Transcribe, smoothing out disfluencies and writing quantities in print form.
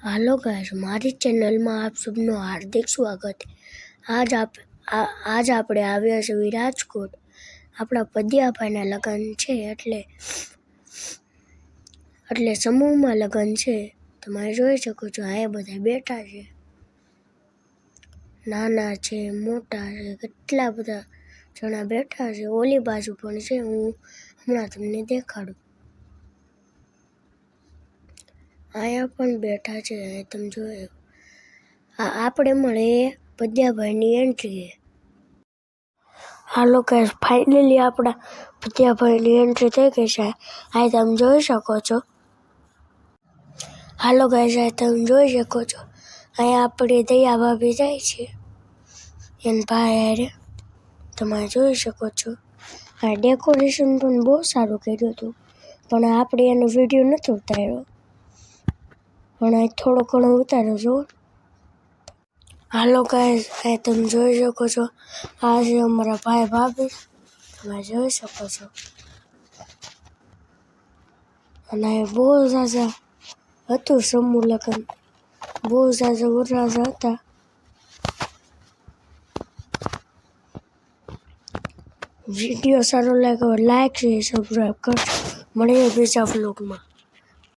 Hello guys, हमारी channel में आप सबનું હાર્દિક સ્વાગત આજ આપણે આવ્યા છે રાજકોટ. આપણા પદિયાભાઈના લગ્ન છે એટલે સમૂહમાં લગ્ન છે. તમે જોઈ શકો છો, આ બધા બેઠા છે, નાના છે, મોટા છે, કેટલા બધા જણા બેઠા છે. ઓલી બાજુ પણ છે, હું હમણાં તમને દેખાડું. અહીંયા પણ બેઠા છે, તમે જોયો. આપણે મળે પદિયાભાઈની એન્ટ્રી. હાલો ગાઈસ, ફાઇનલી આપણા પદિયાભાઈની એન્ટ્રી થઈ ગઈ છે. આ તમે જોઈ શકો છો. હાલો ગાઈસ, આ તમે જોઈ શકો છો. અહીંયા આપણે દયા ભાભી જાય છે એના ભાઈ હારે. તમે જોઈ શકો છો. આ ડેકોરેશન પણ બહુ સારું કર્યું હતું, પણ આપણે એનો વિડીયો નથી ઉતાર્યો, પણ આ થોડો ઘણો ઉતાર્યો છો. હાલો ગાઈસ, આ તમે જોઈ શકો છો. આ છે અમારા ભાઈ ભાભી, તમે જોઈ શકો છો. અને બહુ ઝાઝા હતું સમૂહ લગ્ન, બહુ ઝાઝા વરરાજા હતા. વિડીયો સારો લાગ્યો લાઈક શેર સબસ્ક્રાઈબ કરજો. મળીએ બીજા વ્લોગમાં.